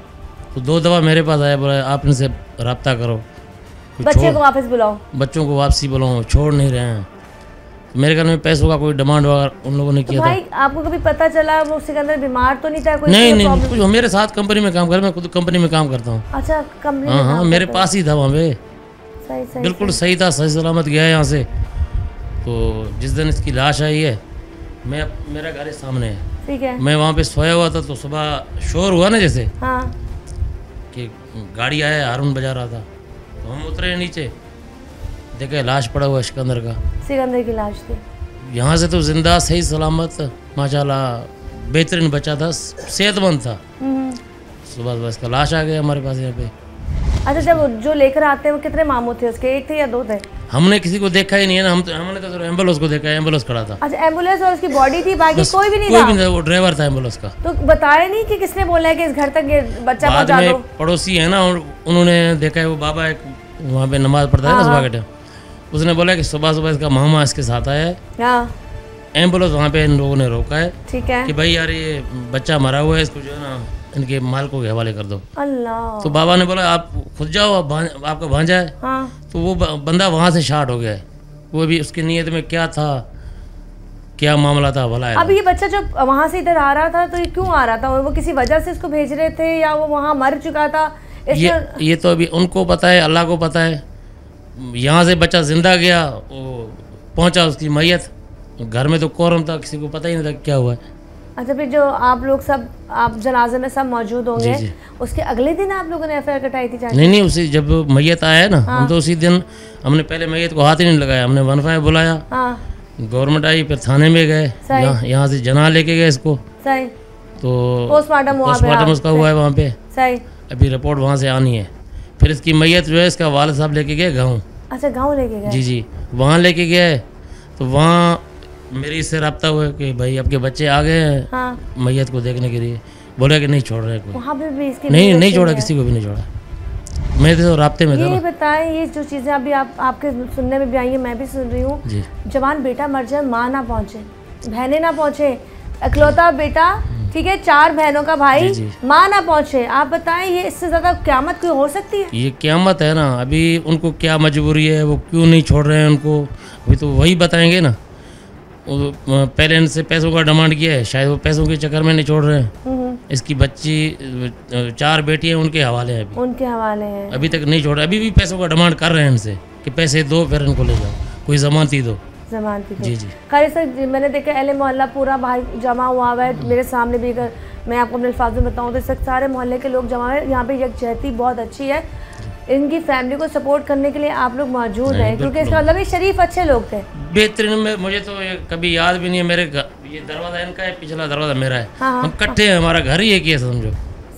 [SPEAKER 4] तो 2 दफ़ा मेरे पास आया, बोला आप इनसे रब्ता करो,
[SPEAKER 1] बच्चे को वापस बुलाओ,
[SPEAKER 4] बच्चों को वापसी बुलाओ, छोड़ नहीं रहे हैं। मेरे घर में पैसों का कोई डिमांड वगैरह उन लोगों ने किया
[SPEAKER 1] भाई, था। आपको कभी पता चला वो सिकंदर बीमार तो नहीं था? कोई
[SPEAKER 4] नहीं कुछ, मेरे साथ कंपनी में काम कर, मैं खुद कंपनी में काम करता हूँ।
[SPEAKER 1] अच्छा कंपनी में?
[SPEAKER 4] हाँ, मेरे पास ही था वहाँ पे।
[SPEAKER 1] सही
[SPEAKER 4] बिल्कुल सही था, सही सलामत गया यहाँ से। तो जिस दिन इसकी लाश आई है, मेरा घर सामने है, ठीक है, मैं वहाँ पे सोया हुआ था, तो सुबह शोर हुआ ना जैसे कि गाड़ी आया, हारून बजा रहा था, तो हम उतरे नीचे, देखे लाश पड़ा हुआ सिकंदर का।
[SPEAKER 1] सिकंदर की लाश थी। यहाँ
[SPEAKER 4] से तो जिंदा सही सलामत माशाल्लाह, बेहतरीन बच्चा था, सेहतमंद था। सुबह इसका लाश आ गया हमारे पास यहाँ पे।
[SPEAKER 1] अच्छा, जब जो लेकर आते हैं वो कितने मामू थे उसके? 1 थे या 2 थे?
[SPEAKER 4] हमने किसी को देखा ही नहीं है ना, हमने तो एम्बुलेंस को देखा है, एम्बुलेंस खड़ा था।
[SPEAKER 1] अच्छा, एम्बुलेंस और उसकी बॉडी थी, बाकी कोई भी नहीं था?
[SPEAKER 4] कोई भी नहीं, वो ड्राइवर था एम्बुलेंस का।
[SPEAKER 1] तो बताया नहीं कि किसने बोला है कि इस घर तक ये बच्चा पहुंचा दो?
[SPEAKER 4] पड़ोसी है ना, उन्होंने देखा है, वो बाबा एक वहाँ पे नमाज पढ़ता है ना सुबह के टाइम, उसने बोला कि सुबह इसका मामा इसके साथ आया है, एम्बुलेंस वहाँ पे इन लोगों ने रोका है, ठीक है, कि भाई यार ये बच्चा मरा हुआ है, इसको जो है ना इनके माल को हवाले कर दो।
[SPEAKER 1] अल्लाह।
[SPEAKER 4] तो बाबा ने बोला आप खुद जाओ, आपका भांजा है। तो वो बंदा वहाँ से शार्ट हो गया है, वो भी उसकी नीयत में क्या था, क्या मामला था भला है।
[SPEAKER 1] अब ये बच्चा जब वहाँ से इधर आ रहा था तो ये क्यों आ रहा था? वो किसी वजह से इसको भेज रहे थे या वो वहाँ मर चुका था?
[SPEAKER 4] ये तो अभी उनको पता है, अल्लाह को पता है। यहाँ से बच्चा जिंदा गया, वो पहुँचा उसकी मैयत, घर में तो कोरम था, किसी को पता ही नहीं था क्या हुआ है।
[SPEAKER 1] अच्छा, फिर जो आप लोग सब, आप जनाजे में सब मौजूद होंगे, उसके अगले दिन आप लोगों ने एफआईआर कटाई थी?
[SPEAKER 4] नहीं, उसी जब मैयत आया ना, हम तो उसी दिन, हमने पहले मैयत को हाथ ही नहीं लगाया, हमने 15 बुलाया, गवर्नमेंट आई, फिर थाने में गए, यहाँ से जना लेके गए इसको, तो पोस्टमार्टम उसका हुआ है वहाँ पे, अभी रिपोर्ट वहाँ से आनी है। फिर इसकी मैयत जो है इसका वालिद साहब लेके गए गाँव।
[SPEAKER 1] अच्छा, गाँव लेके गए? जी,
[SPEAKER 4] वहाँ लेके गए, तो वहाँ मेरी इससे रब्ता हुआ कि भाई आपके बच्चे आ गए हैं मैयत को देखने के लिए। बोला कि नहीं छोड़ रहे कोई,
[SPEAKER 1] वहाँ पे भी इसकी
[SPEAKER 4] नहीं छोड़ा, किसी को भी नहीं छोड़ा। मैं तो राब्ते में था।
[SPEAKER 1] ये बताएं, ये जो चीज़ें अभी आपके सुनने में भी आई है, मैं भी सुन रही हूँ, जवान बेटा मर जाए, माँ ना पहुँचे, बहनें ना पहुँचे, इकलौता बेटा, ठीक है, 4 बहनों का भाई, माँ ना पहुँचे, आप बताएं ये इससे ज़्यादा क़यामत कोई हो सकती है? ये
[SPEAKER 4] क़यामत है ना। अभी उनको क्या मजबूरी है, वो क्यों नहीं छोड़ रहे हैं उनको, अभी तो वही बताएंगे ना। पहले इनसे पैसों का डिमांड किया है, शायद वो पैसों के चक्कर में नहीं छोड़ रहे हैं। इसकी बच्ची 4 बेटियां उनके हवाले हैं,
[SPEAKER 1] उनके हवाले हैं,
[SPEAKER 4] अभी तक नहीं छोड़ रहे। अभी भी पैसों का डिमांड कर रहे हैं इनसे कि पैसे दो फिर इनको ले जाओ, कोई जमानती दो।
[SPEAKER 1] जी। खैर सर, मैंने देखा अहले मोहल्ला पूरा भाई जमा हुआ है, मेरे सामने भी, अगर मैं आपको अपने अल्फाज में बताऊँ तो सारे मोहल्ले के लोग जमा है। यहाँ पे यकजहती बहुत अच्छी है, इनकी फैमिली को सपोर्ट करने के लिए आप लोग मौजूद हैं, क्योंकि इसका मतलब ये शरीफ अच्छे लोग थे।
[SPEAKER 4] बेहतरीन में मुझे तो ये कभी याद भी नहीं है, मेरे ये दरवाजा इनका है, पिछला दरवाजा मेरा है। हम इकट्ठे हैं, हमारा घर ही एक ही है, समझो।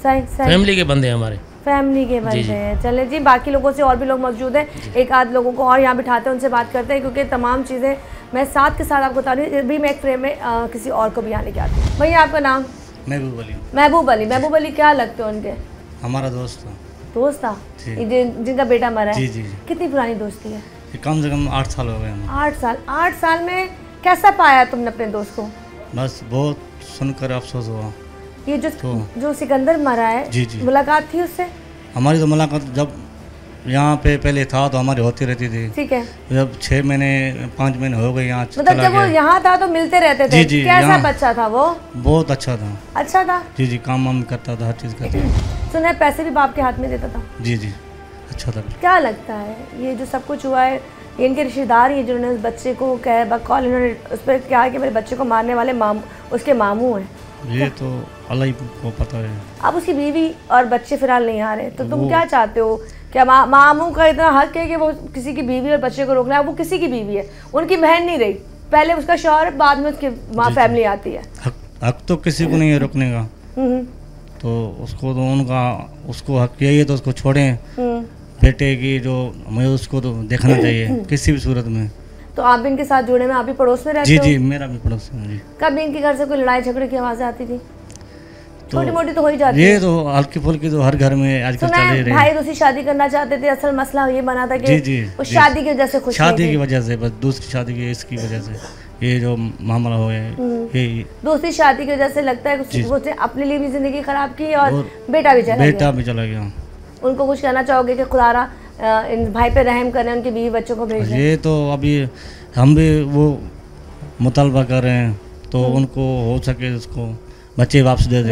[SPEAKER 4] सही। फैमिली के बंदे हैं, हमारे फैमिली के बंदे हैं। चले जी, बाकी लोगों से और भी लोग मौजूद हैं, एक आध लोगों को और यहाँ बिठाते हैं, उनसे बात करते हैं, क्योंकि तमाम चीज़ें मैं साथ के साथ आपको बता रही हूँ। भी मैं एक फ्रेम में किसी और को भी यहाँ लेके आती हूँ। भैया आपका नाम?
[SPEAKER 5] महबूब अली।
[SPEAKER 1] महबूब अली, क्या लगते हो उनके?
[SPEAKER 5] हमारा दोस्त था।
[SPEAKER 1] जिनका बेटा मरा है?
[SPEAKER 5] जी।
[SPEAKER 1] कितनी पुरानी दोस्ती है?
[SPEAKER 5] कम से कम 8 साल हो गए।
[SPEAKER 1] 8 साल में कैसा पाया तुमने अपने दोस्त को?
[SPEAKER 5] बस बहुत सुनकर अफसोस हुआ।
[SPEAKER 1] ये जो सिकंदर मरा है,
[SPEAKER 5] जी जी,
[SPEAKER 1] मुलाकात थी उससे?
[SPEAKER 5] हमारी तो मुलाकात जब यहाँ पे पहले था तो हमारी होती रहती थी।
[SPEAKER 1] ठीक है।
[SPEAKER 5] जब 6 महीने 5 महीने हो गए यहाँ,
[SPEAKER 1] मतलब जब वो यहाँ था तो मिलते रहते थे?
[SPEAKER 5] जी जी।
[SPEAKER 1] कैसा बच्चा था वो?
[SPEAKER 5] बहुत अच्छा था।
[SPEAKER 1] अच्छा था?
[SPEAKER 5] जी जी, काम वाम करता था, हर चीज़ करता था।
[SPEAKER 1] सुना है पैसे भी बाप के हाथ में देता था?
[SPEAKER 5] जी जी, अच्छा था।
[SPEAKER 1] क्या लगता है ये जो सब कुछ हुआ है, ये इनके रिश्तेदार ही जिन्होंने उस बच्चे को कॉल इन्होंने उस पर क्या कि मेरे बच्चे को मारने वाले उसके मामू हैं?
[SPEAKER 5] ये तो अल्लाह ही को पता है।
[SPEAKER 1] अब उसकी बीवी और बच्चे फिलहाल नहीं आ रहे, तो तुम क्या चाहते हो? क्या मामू का इतना हक है कि वो किसी की बीवी और बच्चे को रोकना है? वो किसी की बीवी है, उनकी बहन नहीं रही, पहले उसका शौहर, बाद में उसकी माँ फैमिली आती है।
[SPEAKER 5] हक तो किसी को नहीं है रोकने का, तो उसको तो उसको हक यही है तो उसको छोड़ें। बेटे की जो मुझे उसको तो देखना चाहिए किसी भी सूरत में।
[SPEAKER 1] तो आप भी इनके साथ जुड़े में, आप भी पड़ोस में रहते हो?
[SPEAKER 5] जी जी, मेरा भी पड़ोस में जी।
[SPEAKER 1] कभी इनके घर से कोई लड़ाई झगड़े की आवाज़ें आती थी? छोटी मोटी तो हो ही जाती है।
[SPEAKER 5] ये तो हल्की फुल्की तो हर घर में आजकल चल रही है।
[SPEAKER 1] भाई दूसरी शादी करना चाहते थे, असल मसला ये बना था कि उस शादी की वजह से खुश
[SPEAKER 5] शादी की वजह से, बस दूसरी शादी की इसकी वजह से ये जो मामला हो गया, ये दूसरी
[SPEAKER 1] शादी की वजह से लगता है उसने अपने लिए भी जिंदगी खराब की और बेटा भी
[SPEAKER 5] चला गया।
[SPEAKER 1] उनको कुछ कहना चाहोगे कि खुदारा इन भाई पे रहम करें, उनके बीवी बच्चों को भेजें?
[SPEAKER 5] ये तो अभी हम भी वो मुतालबा कर रहे हैं, तो उनको हो सके उसको बच्चे वापस दे दें,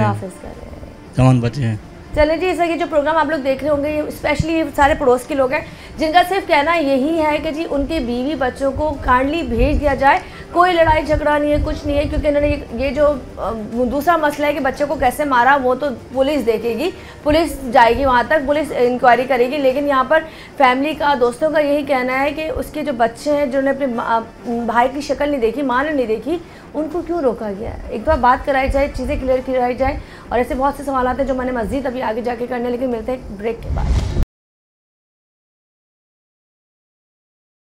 [SPEAKER 5] जवान बच्चे हैं।
[SPEAKER 1] चलें जी, इस वक्त जो प्रोग्राम आप लोग देख रहे होंगे, ये स्पेशली ये सारे पड़ोस के लोग हैं जिनका सिर्फ कहना यही है कि जी उनके बीवी बच्चों को काइंडली भेज दिया जाए, कोई लड़ाई झगड़ा नहीं है, कुछ नहीं है, क्योंकि इन्होंने ये जो दूसरा मसला है कि बच्चों को कैसे मारा वो तो पुलिस देखेगी, पुलिस जाएगी वहाँ तक, पुलिस इंक्वायरी करेगी, लेकिन यहाँ पर फैमिली का, दोस्तों का यही कहना है कि उसके जो बच्चे हैं जिन्होंने अपने भाई की शक्ल नहीं देखी, माँ ने नहीं देखी, उनको क्यों रोका गया? एक बार बात कराई जाए, चीज़ें क्लियर कराई जाए। और ऐसे बहुत से सवाल आते हैं जो मैंने मज़ीद अभी आगे जाके करने, लेकिन मिलते हैं ब्रेक के बाद।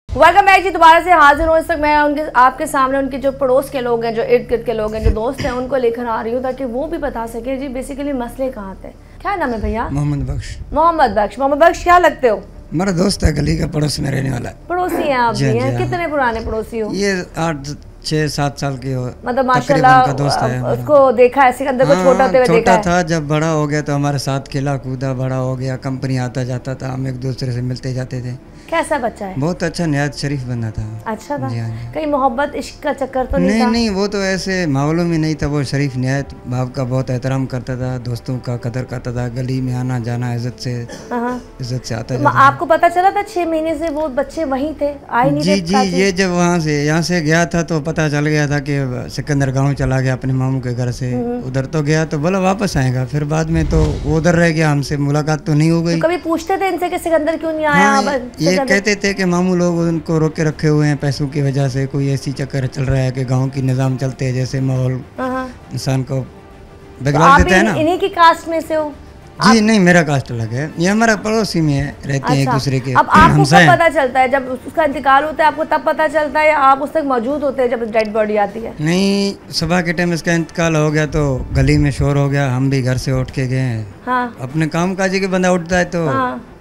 [SPEAKER 1] वेलकम बैक जी, दोबारा से हाजिर हूँ। इस वक्त मैं आपके सामने उनके जो पड़ोस के लोग हैं, जो इर्द गिर्द के लोग हैं, जो दोस्त हैं, उनको लेकर आ रही हूँ ताकि वो भी बता सके जी बेसिकली मसले कहाँ थे। क्या नाम है भैया?
[SPEAKER 6] मोहम्मद बख्श।
[SPEAKER 1] मोहम्मद बख्श। मोहम्मद बख्श, क्या लगते हो?
[SPEAKER 6] मेरा दोस्त है, गली का पड़ोस में रहने वाला।
[SPEAKER 1] पड़ोसी हैं आप भी हैं? कितने पुराने पड़ोसी हो?
[SPEAKER 6] ये 8-6-7 साल के हो,
[SPEAKER 1] मतलब माशाल्लाह दोस्त है। उसको देखा है सिकंदर को छोटा होते हुए देखा है?
[SPEAKER 6] छोटा था, जब बड़ा हो गया तो हमारे साथ खेला कूदा, बड़ा हो गया, कंपनी आता जाता था, हम एक दूसरे से मिलते जाते थे।
[SPEAKER 1] कैसा बच्चा है?
[SPEAKER 6] बहुत अच्छा, निहायत शरीफ बंदा था।
[SPEAKER 1] अच्छा था? कहीं मोहब्बत इश्क का चक्कर तो नहीं था?
[SPEAKER 6] नहीं, वो तो ऐसे मामलों में नहीं था। वो शरीफ, निहायत बाप का बहुत एहतराम करता था, दोस्तों का कदर करता था, गली में आना जाना इज्जत से आता था।
[SPEAKER 1] आपको पता चला था 6 महीने से वो बच्चे वहीं थे, आए नहीं?
[SPEAKER 6] जी जी, ये जब यहाँ से गया था तो पता चल गया था कि सिकंदर गाँव चला गया अपने मामू के घर से। उधर तो गया तो बोला वापस आएगा, फिर बाद में तो वो उधर रह गया, हमसे मुलाकात तो नहीं हो गई।
[SPEAKER 1] कभी पूछते थे इनसे कि सिकंदर क्यों नहीं आया?
[SPEAKER 6] ये कहते थे कि मामू लोग उनको रोक के रखे हुए हैं पैसों की वजह से, कोई ऐसी चक्कर चल रहा है कि गांव की निज़ाम चलते हैं जैसे माहौल इंसान को बिगड़ देता है ना।
[SPEAKER 1] इन्हीं की कास्ट में से हो?
[SPEAKER 6] जी नहीं, मेरा कास्ट अलग है, ये हमारा पड़ोसी में है, रहते हैं एक दूसरे के।
[SPEAKER 1] अब आपको कब पता चलता है? जब उसका इंतकाल होता है आपको तब पता चलता है या आप उस तक मौजूद होते हैं जब डेड बॉडी आती है?
[SPEAKER 6] नहीं, सुबह के टाइम इसका इंतकाल हो गया तो गली में शोर हो गया, हम भी घर से उठ के गए।
[SPEAKER 1] हाँ।
[SPEAKER 6] अपने काम काजी के बंदा उठता है तो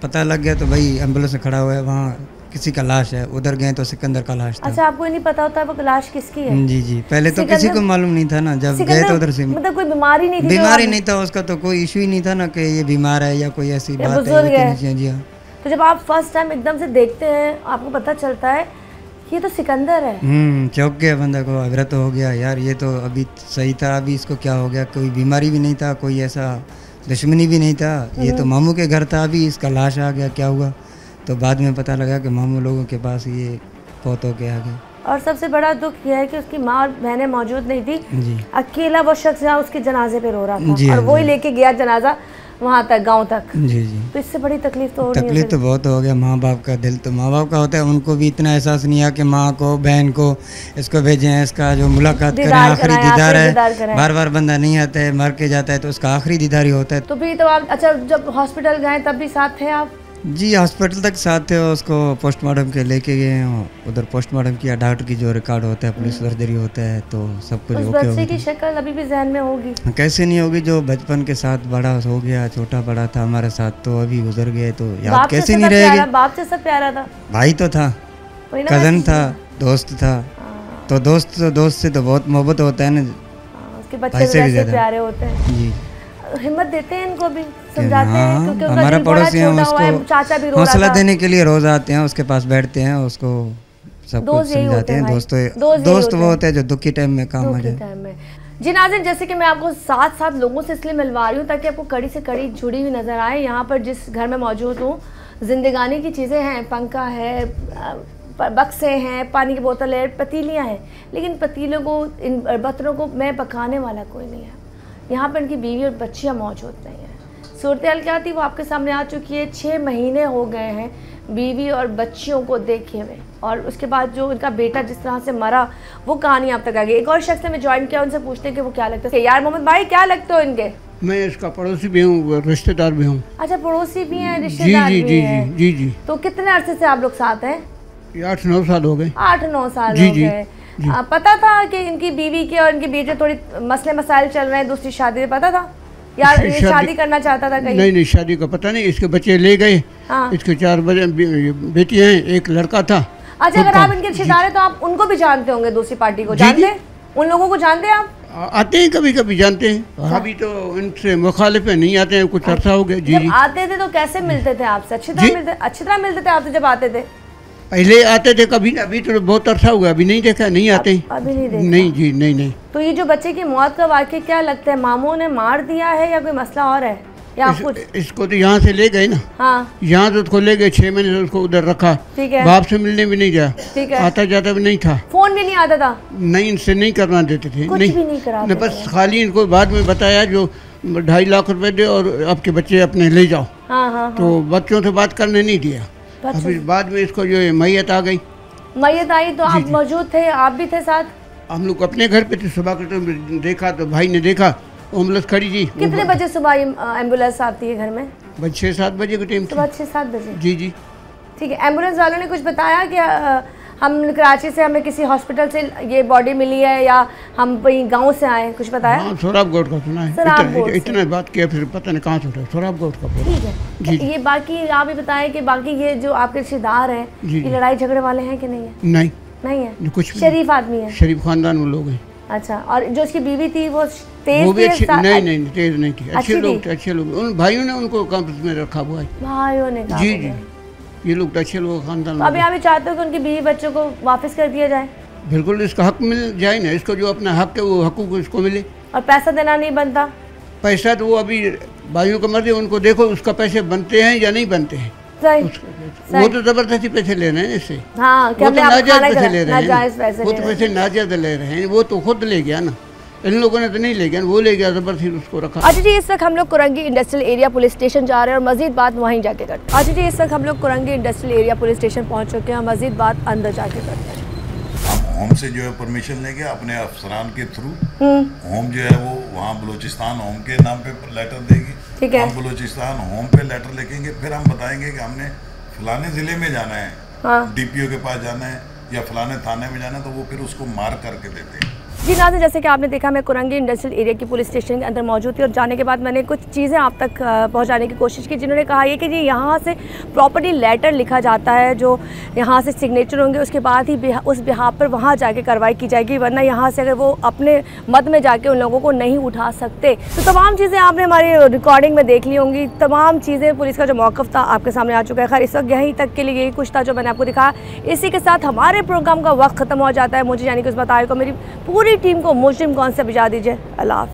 [SPEAKER 6] पता लग गया तो भाई एम्बुलेंस खड़ा हुआ है, वहाँ किसी का लाश है, उधर गए तो सिकंदर का लाश था।
[SPEAKER 1] अच्छा, आपको नहीं पता होता वो लाश किसकी है?
[SPEAKER 6] जी जी, पहले तो किसी को मालूम नहीं था ना, जब गए तो उधर से।
[SPEAKER 1] मतलब कोई बीमारी नहीं थी?
[SPEAKER 6] बीमारी नहीं था उसका, तो कोई इशू ही नहीं था ना कि ये बीमार है या कोई ऐसी बात है। जी हाँ।
[SPEAKER 1] तो जब आप फर्स्ट टाइम एकदम से देखते हैं, आपको पता चलता है ये तो सिकंदर है।
[SPEAKER 6] चौंक गया बंदा को, हैरत हो गया यार, ये तो अभी सही था, अभी इसको क्या हो गया? कोई बीमारी भी नहीं था, कोई ऐसा दुश्मनी भी नहीं था, ये तो मामू के घर था, अभी इसका लाश आ गया, क्या हुआ? तो बाद में पता लगा कि मामू लोगों के पास ये फौत हो के आ गया।
[SPEAKER 1] और सबसे बड़ा दुख यह है कि उसकी माँ और बहनें मौजूद नहीं थी जी। अकेला वो शख्स यहाँ उसके जनाजे पे रो रहा था और वही लेके गया जनाजा वहाँ तक, गांव तक। जी जी। तो इससे बड़ी तकलीफ तो
[SPEAKER 6] तकलीफ तो बहुत हो गया। माँ बाप का दिल तो माँ बाप का होता है, उनको भी इतना एहसास नहीं है कि माँ को, बहन को इसको भेजें, इसका जो मुलाकात करें, आखिरी दीदार है। बार बार बंदा नहीं आता है, मर के जाता है तो उसका आखिरी दीदार ही होता है।
[SPEAKER 1] तो फिर तो आप, अच्छा जब हॉस्पिटल गए तब भी साथ थे आप?
[SPEAKER 6] जी, हॉस्पिटल तक साथ थे, उसको पोस्टमार्टम के लेके गए, उधर पोस्टमार्टम किया, डॉक्टर की जो रिकॉर्ड होता है, पुलिस सर्जरी होता है, तो सब कुछ ओके हो गया।
[SPEAKER 1] बच्चे की शक्ल अभी भी ज़हन में होगी?
[SPEAKER 6] कैसे नहीं होगी, जो बचपन के साथ बड़ा हो गया, छोटा बड़ा था हमारे साथ, तो अभी गुजर गए तो याद कैसे नहीं रहेगी?
[SPEAKER 1] बाप से सब प्यारा था,
[SPEAKER 6] भाई तो था, कजन था, दोस्त था, तो दोस्त से तो बहुत मोहब्बत होता है ना।
[SPEAKER 1] आपके बच्चे वैसे प्यारे होते हैं जी। हिम्मत देते हैं इनको भी, समझाते हैं क्योंकि
[SPEAKER 6] हमारा पड़ोसी है, उसको
[SPEAKER 1] चाचा भी
[SPEAKER 6] हौसला देने के लिए रोज आते हैं, उसके पास बैठते हैं, उसको सब कुछ समझाते हैं। दोस्त वो होते हैं जो दुख के टाइम में काम आ जाए।
[SPEAKER 1] जी नाज़रीन, जैसे कि मैं आपको साथ लोगों से इसलिए मिलवा रही हूँ ताकि आपको कड़ी से कड़ी जुड़ी हुई नज़र आए। यहाँ पर जिस घर में मौजूद हूँ, जिंदगानी की चीज़ें हैं, पंखा है, बक्से हैं, पानी की बोतल है, पतीलियाँ हैं, लेकिन पतीलों को, इन बर्तनों को मैं पकाने वाला कोई नहीं है। यहाँ पर इनकी बीवी और बच्चियाँ मौजूद नहीं हैं। सूरत हाल क्या थी वो आपके सामने आ चुकी है। 6 महीने हो गए हैं बीवी और बच्चियों को देखे हुए, और उसके बाद जो इनका बेटा जिस तरह से मरा वो कहानी आप तक आ गई। एक और शख्स ने मैं ज्वाइन किया, उनसे पूछते हैं कि वो क्या लगता है। यार मोहम्मद भाई, क्या लगते हो इनके?
[SPEAKER 7] मैं इसका पड़ोसी भी हूँ, रिश्तेदार भी हूँ।
[SPEAKER 1] अच्छा, पड़ोसी भी हैं, रिश्तेदार भी हैं।
[SPEAKER 7] जी।
[SPEAKER 1] तो कितने अरसे से आप लोग साथ हैं?
[SPEAKER 7] 8-9 साल हो गए।
[SPEAKER 1] 8-9 साल हो गए। पता था कि इनकी बीवी के और इनके बेटे थोड़ी मसले मसाइल चल रहे हैं, दूसरी शादी, पता था यार ये शादी करना चाहता था कहीं?
[SPEAKER 7] नहीं, शादी का पता नहीं। इसके बच्चे ले गए। हाँ। इसके 4 बेटी हैं, एक लड़का था।
[SPEAKER 1] अच्छा, अगर आप इनके रिश्तेदार हैं तो आप उनको भी जानते होंगे, दूसरी पार्टी को जानते हैं? उन लोगों को जानते हैं आप?
[SPEAKER 7] आते हैं, कभी कभी जानते हैं। अभी तो इनसे मुखालिफ है, नहीं आते हैं, कुछ अर्सा हो गया। जी।
[SPEAKER 1] आते थे तो कैसे मिलते थे आपसे? अच्छी तरह मिलते थे आपसे जब आते थे?
[SPEAKER 7] पहले आते थे कभी, अभी तो बहुत अर्सा हुआ, अभी नहीं देखा, नहीं आते।
[SPEAKER 1] अभी नहीं देखा?
[SPEAKER 7] नहीं जी, नहीं।
[SPEAKER 1] तो ये जो बच्चे की मौत का वाक़या क्या लगता है, मामू ने मार दिया है या कोई मसला और है या कुछ?
[SPEAKER 7] इसको तो यहाँ से ले गए ना।
[SPEAKER 1] हाँ।
[SPEAKER 7] यहाँ तो उसको ले गए, 6 महीने से उसको उधर रखा।
[SPEAKER 1] ठीक है।
[SPEAKER 7] बाप से मिलने भी नहीं गया।
[SPEAKER 1] ठीक है।
[SPEAKER 7] आता जाता भी नहीं था।
[SPEAKER 1] फोन भी नहीं आता था?
[SPEAKER 7] नहीं, इनसे नहीं करना देते थे।
[SPEAKER 1] कुछ भी नहीं कराते थे?
[SPEAKER 7] बस खाली इनको बाद में बताया जो 2.5 लाख रुपए दे और आपके बच्चे अपने ले जाओ।
[SPEAKER 1] हाँ।
[SPEAKER 7] तो बच्चों से बात करने नहीं दिया। अभी बाद में इसको जो मैयत आ गई।
[SPEAKER 1] मैयत आई तो आप मौजूद थे? आप भी थे साथ?
[SPEAKER 7] हम लोग अपने घर पे थे। सुबह के टाइम देखा तो भाई ने देखा एम्बुलेंस खड़ी थी।
[SPEAKER 1] कितने बजे सुबह एम्बुलेंस आती है घर में?
[SPEAKER 7] 6-7 बजे के टाइम।
[SPEAKER 1] सुबह 6-7 बजे?
[SPEAKER 7] जी।
[SPEAKER 1] ठीक है। एम्बुलेंस वालों ने कुछ बताया कि हम कराची से, हमें किसी हॉस्पिटल से ये बॉडी मिली है या हम वही गांव से आए, कुछ बताया?
[SPEAKER 7] हाँ, सोराबगोट का सुना है। इतना बात किया, फिर पता नहीं कहाँ से उठा, सोराबगोट का।
[SPEAKER 1] ठीक है। ये बाकी आप ही बताएं कि बाकी ये जो आपके रिश्तेदार हैं, ये लड़ाई झगड़े वाले हैं कि नहीं है? नहीं है। कुछ शरीफ आदमी है? शरीफ
[SPEAKER 7] खानदान में लोग हैं।
[SPEAKER 1] अच्छा, और जो उसकी बीवी थी वो तेज
[SPEAKER 7] वो भी अच्छी? नहीं, तेज नहीं थी। अच्छे लोग। उन भाइयों ने उनको कैंपस में रखा हुआ है।
[SPEAKER 1] भाइयों ने?
[SPEAKER 7] जी। ये लोग अच्छे लोग, खानदान।
[SPEAKER 1] अभी आप चाहते हो कि उनकी बीवी बच्चों को वापस कर दिया जाए?
[SPEAKER 7] बिल्कुल, इसका हक मिल जाए ना। इसको जो अपना हक है वो हकूक इसको मिले।
[SPEAKER 1] और पैसा देना नहीं बनता?
[SPEAKER 7] पैसा तो वो अभी भाइयों को मर्जी, उनको देखो उसका पैसे बनते हैं या नहीं बनते हैं। वो तो जबरदस्ती पैसे ले रहे हैं इससे।
[SPEAKER 1] हाँ,
[SPEAKER 7] वो तो नाजायज पैसे ले रहे हैं। वो तो पैसे नाजायज ले रहे हैं। वो तो खुद ले गया ना, इन लोगों ने तो नहीं ले गया, वो ले गया, जबरदस्ती उसको रखा।
[SPEAKER 1] अच्छा जी, इस वक्त हम लोग Korangi industrial area police station जा रहे हैं और मजीद बात वहीं जाके करते हैं। अच्छा जी, इस वक्त हम लोग Korangi industrial area police station पहुंच चुके हैं, मजीद बात अंदर जाके करते हैं।
[SPEAKER 8] हम होम से जो है परमिशन लेके अपने अफसरान के थ्रू होम जो है वो वहाँ बलूचिस्तान होम के नाम पे लेटर देगी।
[SPEAKER 1] ठीक है।
[SPEAKER 8] हम बलूचिस्तान होम पे लेटर लिखेंगे, फिर हम बताएंगे कि हमने फलाने ज़िले में जाना है। हाँ। DPO के पास जाना है या फलाने थाने में जाना है, तो वो फिर उसको मार्क करके देते हैं।
[SPEAKER 1] जी नाज़रीन, जैसे कि आपने देखा, मैं कुरंगी इंडस्ट्रियल एरिया की पुलिस स्टेशन के अंदर मौजूद थी और जाने के बाद मैंने कुछ चीज़ें आप तक पहुंचाने की कोशिश की, जिन्होंने कहा ये कि जी यहाँ से प्रॉपर्टी लेटर लिखा जाता है, जो यहाँ से सिग्नेचर होंगे, उसके बाद ही उस बिहाफ पर वहाँ जाके कार्रवाई की जाएगी, वरना यहाँ से अगर वो अपने मद में जाके उन लोगों को नहीं उठा सकते। तो तमाम चीज़ें आपने हमारी रिकॉर्डिंग में देख ली होंगी, तमाम चीज़ें, पुलिस का जो मौक़िफ़ था आपके सामने आ चुका है। खैर, इस वक्त यहीं तक के लिए यही कुछ था जो मैंने आपको दिखाया। इसी के साथ हमारे प्रोग्राम का वक्त ख़त्म हो जाता है। मुझे यानी कि उस बताए को, मेरी पूरी टीम को, मुजरिम कौन से बजा दीजिए। अल्लाह।